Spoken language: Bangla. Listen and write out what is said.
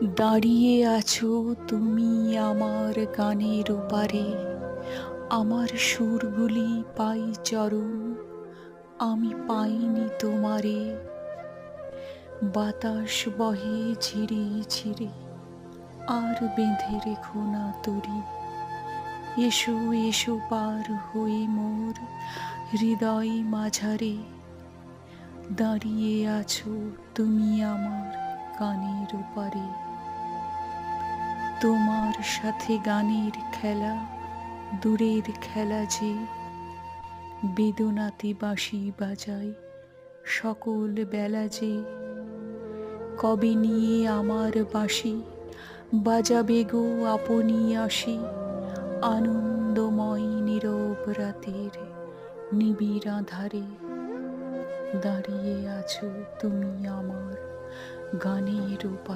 দাঁড়িয়ে আছো তুমি আমার গানের ওপারে, আমার সুরগুলি পাই চরণ, আমি পাইনি তোমারে। বাতাস বহে ঝিরে ঝিরে, আর বেঁধে রেখো না তরি। এসো এসো পার হয়ে মোর হৃদয় মাঝারে, দাঁড়িয়ে আছো তুমি আমার গানের ওপারে। তোমার সাথে গানের খেলা দূরের খেলা যে, বেদনাতে বাঁশি বাজাই সকল বেলা যে। কবে নিয়ে আমার বাঁশি বাজাবে গো আপনি আসি, আনন্দময় নীরব রাতের নিবিড় আঁধারে। দাঁড়িয়ে আছো তুমি আমার গানের ওপারে।